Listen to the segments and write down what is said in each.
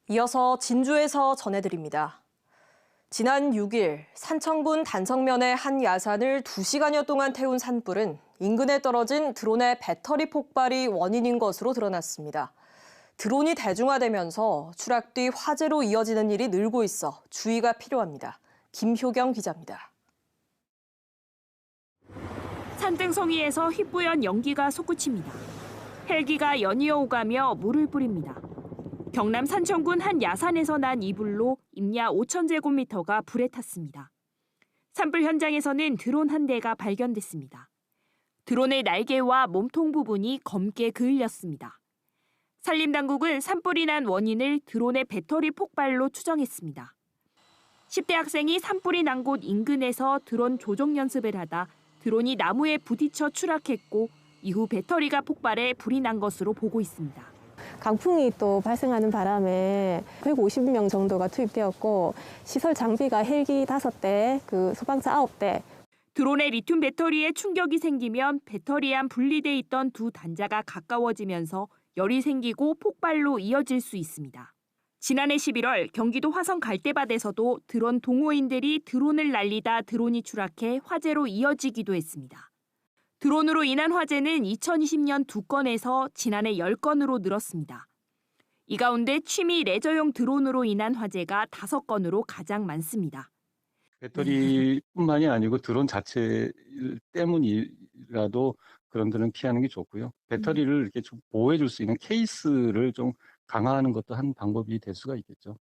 이어서 진주에서 전해드립니다. 지난 6일 산청군 단성면의 한 야산을 2시간여 동안 태운 산불은 인근에 떨어진 드론의 배터리 폭발이 원인인 것으로 드러났습니다. 드론이 대중화되면서 추락 뒤 화재로 이어지는 일이 늘고 있어 주의가 필요합니다. 김효경 기자입니다. 산등성이에서 휘뿌연 연기가 솟구칩니다. 헬기가 연이어 오가며 물을 뿌립니다. 경남 산청군 한 야산에서 난 이불로 임야 5,000제곱미터가 불에 탔습니다. 산불 현장에서는 드론 한 대가 발견됐습니다. 드론의 날개와 몸통 부분이 검게 그을렸습니다. 산림당국은 산불이 난 원인을 드론의 배터리 폭발로 추정했습니다. 10대 학생이 산불이 난 곳 인근에서 드론 조종 연습을 하다 드론이 나무에 부딪혀 추락했고 이후 배터리가 폭발해 불이 난 것으로 보고 있습니다. 강풍이 또 발생하는 바람에 150명 정도가 투입되었고 시설 장비가 헬기 5대, 소방차 9대. 드론의 리튬 배터리에 충격이 생기면 배터리에 안 분리돼 있던 두 단자가 가까워지면서 열이 생기고 폭발로 이어질 수 있습니다. 지난해 11월 경기도 화성 갈대밭에서도 드론 동호인들이 드론을 날리다 드론이 추락해 화재로 이어지기도 했습니다. 드론으로 인한 화재는 2020년 2건에서 지난해 10건으로 늘었습니다. 이 가운데 취미 레저용 드론으로 인한 화재가 5건으로 가장 많습니다. 배터리뿐만이 아니고 드론 자체 때문이라도 그런 데는 피하는 게 좋고요. 배터리를 이렇게 좀 보호해 줄 수 있는 케이스를 좀 강화하는 것도 한 방법이 될 수가 있겠죠.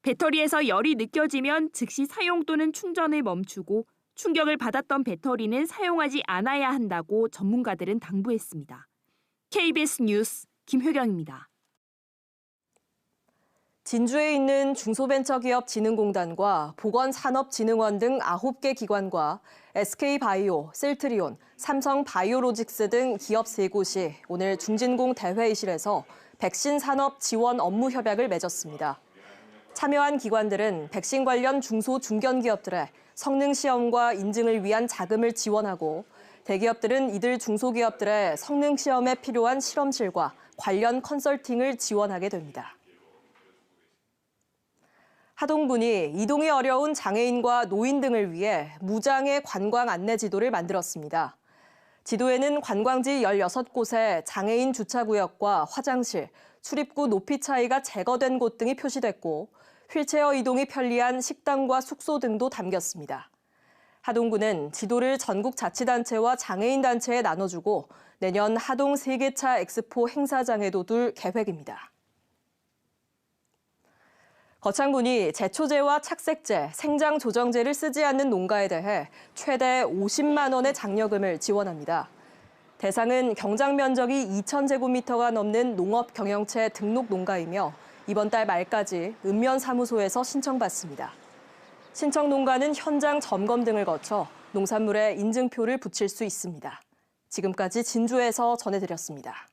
배터리에서 열이 느껴지면 즉시 사용 또는 충전을 멈추고 충격을 받았던 배터리는 사용하지 않아야 한다고 전문가들은 당부했습니다. KBS 뉴스 김효경입니다. 진주에 있는 중소벤처기업진흥공단과 보건산업진흥원 등 9개 기관과 SK바이오, 셀트리온, 삼성바이오로직스 등 기업 3곳이 오늘 중진공 대회의실에서 백신 산업 지원 업무 협약을 맺었습니다. 참여한 기관들은 백신 관련 중소 중견기업들의 성능 시험과 인증을 위한 자금을 지원하고 대기업들은 이들 중소기업들의 성능 시험에 필요한 실험실과 관련 컨설팅을 지원하게 됩니다. 하동군이 이동이 어려운 장애인과 노인 등을 위해 무장애 관광 안내 지도를 만들었습니다. 지도에는 관광지 16곳에 장애인 주차구역과 화장실, 출입구 높이 차이가 제거된 곳 등이 표시됐고 휠체어 이동이 편리한 식당과 숙소 등도 담겼습니다. 하동군은 지도를 전국 자치단체와 장애인 단체에 나눠주고 내년 하동 세계차 엑스포 행사장에도 둘 계획입니다. 거창군이 제초제와 착색제, 생장 조정제를 쓰지 않는 농가에 대해 최대 50만 원의 장려금을 지원합니다. 대상은 경장 면적이 2,000제곱미터가 넘는 농업경영체 등록 농가이며 이번 달 말까지 읍면사무소에서 신청받습니다. 신청 농가는 현장 점검 등을 거쳐 농산물에 인증표를 붙일 수 있습니다. 지금까지 진주에서 전해드렸습니다.